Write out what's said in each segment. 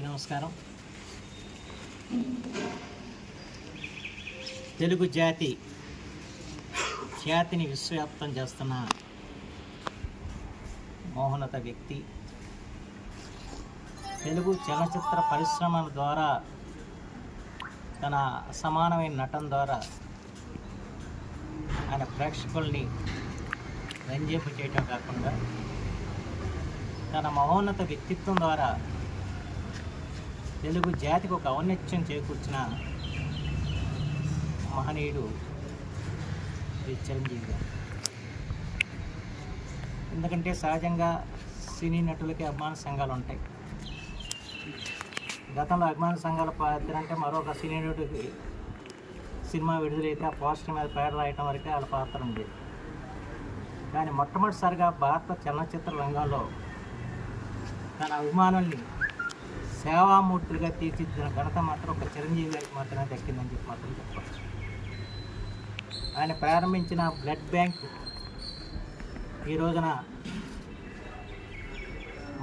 నమస్కారం. తెలుగు ఖ్యాతిని విశ్వవ్యాప్తం చేస్తున్న మహోన్నత వ్యక్తి, తెలుగు చలనచిత్ర పరిశ్రమ ద్వారా తన అసమానమైన నటన ద్వారా ఆయన ప్రేక్షకుల్ని రంజింపు చేయటం కాకుండా తన మహోన్నత వ్యక్తిత్వం ద్వారా తెలుగు జాతికి ఒక ఔన్నత్యం చేకూర్చిన మహనీయుడు శ్రీ చిరంజీవి గారు. ఎందుకంటే సహజంగా సినీ నటులకి అభిమాన సంఘాలు ఉంటాయి. గతంలో అభిమాన సంఘాల పాత్ర అంటే మరొక సినీ నటుడికి సినిమా విడుదలైతే ఆ పోస్టర్ మీద పేరు రాయటం వరకే వాళ్ళ పాత్ర ఉండేది. కానీ మొట్టమొదటిసారిగా భారత చలనచిత్ర రంగంలో తన అభిమానుల్ని సేవామూర్తులుగా తీర్చిదిద్దిన ఘనత మాత్రం ఒక చిరంజీవి గారికి మాత్రమే దక్కిందని చెప్పి మాత్రం చెప్పవచ్చు. ఆయన ప్రారంభించిన బ్లడ్ బ్యాంక్ ఈ రోజున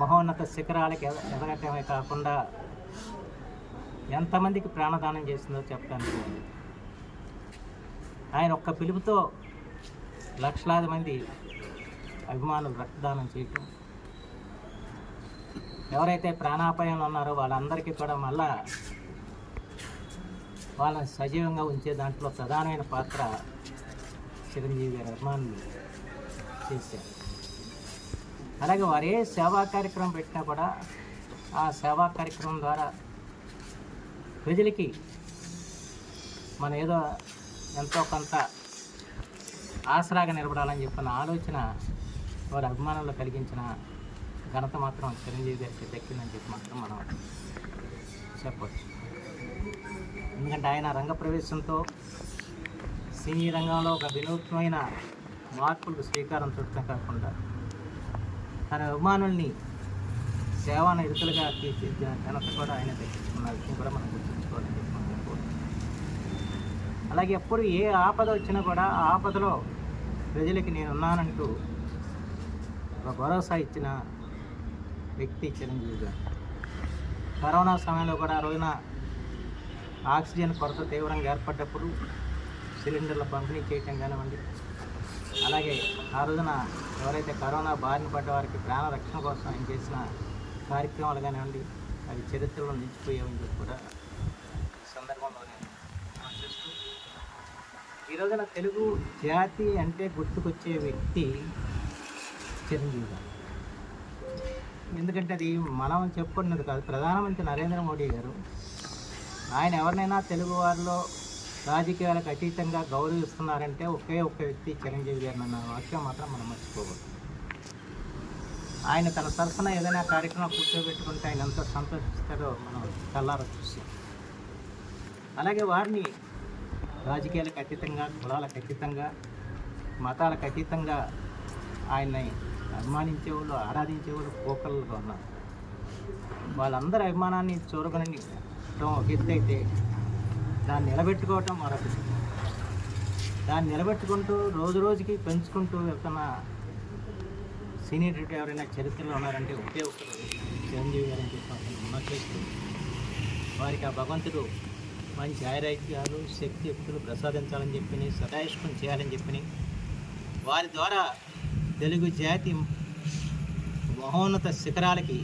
మహోన్నత శిఖరాలకి ఎదగటమే కాకుండా ఎంతమందికి ప్రాణదానం చేసిందో చెప్పడానికి. ఆయన ఒక్క పిలుపుతో లక్షలాది మంది అభిమానులు రక్తదానం చేయటం, ఎవరైతే ప్రాణాపాయంలో ఉన్నారో వాళ్ళందరికీ కూడా మళ్ళా వాళ్ళని సజీవంగా ఉంచే దాంట్లో ప్రధానమైన పాత్ర చిరంజీవి గారి అభిమానులు చేశారు. అలాగే వారు ఏ సేవా కార్యక్రమం పెట్టినా కూడా ఆ సేవా కార్యక్రమం ద్వారా ప్రజలకి మన ఏదో ఎంతో కొంత ఆసరాగా నిలబడాలని చెప్పిన ఆలోచన వారి అభిమానులు కలిగించిన ఘనత మాత్రం చిరంజీవి గారికి దక్కిందని చెప్పి మాత్రం మనం చెప్పవచ్చు. ఎందుకంటే ఆయన రంగప్రవేశంతో సినీ రంగంలో ఒక వినూత్నమైన మార్పులకు శ్రీకారం చుట్టడం కాకుండా తన అభిమానుల్ని సేవా నిరతులుగా తీర్చిదిద్దిన ఘనత కూడా ఆయన దక్కించుకున్న విషయం కూడా మనం గుర్తుంచుకోవాలని చెప్పి మనం అనుకోవచ్చు. అలాగే ఎప్పుడు ఏ ఆపద వచ్చినా కూడా ఆ ఆపదలో ప్రజలకి నేనున్నానంటూ ఒక భరోసా ఇచ్చిన వ్యక్తి చిరంజీవి గారు. కరోనా సమయంలో కూడా ఆ రోజున ఆక్సిజన్ కొరత తీవ్రంగా ఏర్పడ్డప్పుడు సిలిండర్ల పంపిణీ చేయటం కానివ్వండి, అలాగే ఆ రోజున ఎవరైతే కరోనా బారిన పడ్డ వారికి ప్రాణ రక్షణ కోసం ఆయన చేసిన కార్యక్రమాలు కానివ్వండి, అవి చరిత్రలో నిలిచిపోయామని చెప్పి కూడా సందర్భంలో నేను ఆశిస్తూ ఈ రోజున తెలుగు జాతి అంటే గుర్తుకొచ్చే వ్యక్తి చిరంజీవి గారు. ఎందుకంటే అది మనం చెప్పుకున్నది కాదు, ప్రధానమంత్రి నరేంద్ర మోడీ గారు ఆయన ఎవరినైనా తెలుగు వారిలో రాజకీయాలకు అతీతంగా గౌరవిస్తున్నారంటే ఒకే ఒక్క వ్యక్తి చిరంజీవి గారు అన్న వాక్యం మాత్రం మనం మర్చిపోకూడదు. ఆయన తన సరసన ఏదైనా కార్యక్రమం కూర్చోబెట్టుకుంటే ఆయన ఎంత సంతోషిస్తారో మనం కళ్ళారా చూసాం. అలాగే వారిని రాజకీయాలకు అతీతంగా, కులాలకు అతీతంగా, మతాలకు అతీతంగా ఆయన్ని అభిమానించేవాళ్ళు, ఆరాధించేవాళ్ళు పోకలుగా ఉన్నారు. వాళ్ళందరి అభిమానాన్ని చూరగొని ఒక ఎత్తు అయితే దాన్ని నిలబెట్టుకోవటం మరొకటి. దాన్ని నిలబెట్టుకుంటూ రోజు రోజుకి పెంచుకుంటూ వెళ్తున్న సినీ నటుడు ఎవరైనా చరిత్రలో ఉన్నారంటే ఒకే ఒకరు చిరంజీవి గారు అని చెప్పి మనం చేస్తూ వారికి ఆ భగవంతుడు మంచి ఆరోగ్యాలు, శక్తియుక్తులు ప్రసాదించాలని చెప్పి, సదాయుష్కం చేయాలని చెప్పి, వారి ద్వారా తెలుగు జాతి మహోన్నత శిఖరాలకి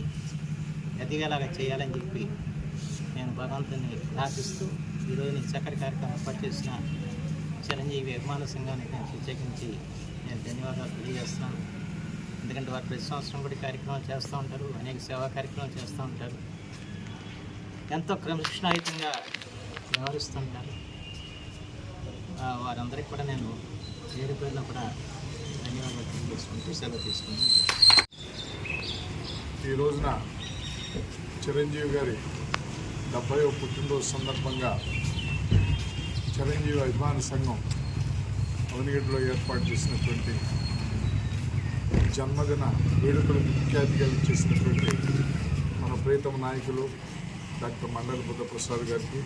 ఎదిగేలాగా చేయాలని చెప్పి నేను భగవంతుని ప్రార్థిస్తూ ఈరోజు నేను చక్కటి కార్యక్రమం ఏర్పాటు చేసిన చిరంజీవి అభిమాన సంఘానికి నేను ప్రత్యేకించి నేను ధన్యవాదాలు తెలియజేస్తున్నాను. ఎందుకంటే వారు ప్రతి సంవత్సరం కూడా కార్యక్రమాలు చేస్తూ ఉంటారు, అనేక సేవా కార్యక్రమాలు చేస్తూ ఉంటారు, ఎంతో క్రమశిక్షణాయుతంగా వ్యవహరిస్తుంటారు. వారందరికీ కూడా నేను పేరు పేరున కూడా ధన్యవాదాలు తెలియజేసుకుంటూ సెలవు తీసుకుంటాను. ఈ రోజున చిరంజీవి గారి 70వ పుట్టినరోజు సందర్భంగా చిరంజీవి అభిమాన సంఘం అవనిగడ్డలో ఏర్పాటు చేసినటువంటి జన్మదిన వేడుకలకు ముఖ్య అతిథిగా చేసినటువంటి మన ప్రియతమ నాయకులు డాక్టర్ మండలి బుద్ధప్రసాద్ గారికి,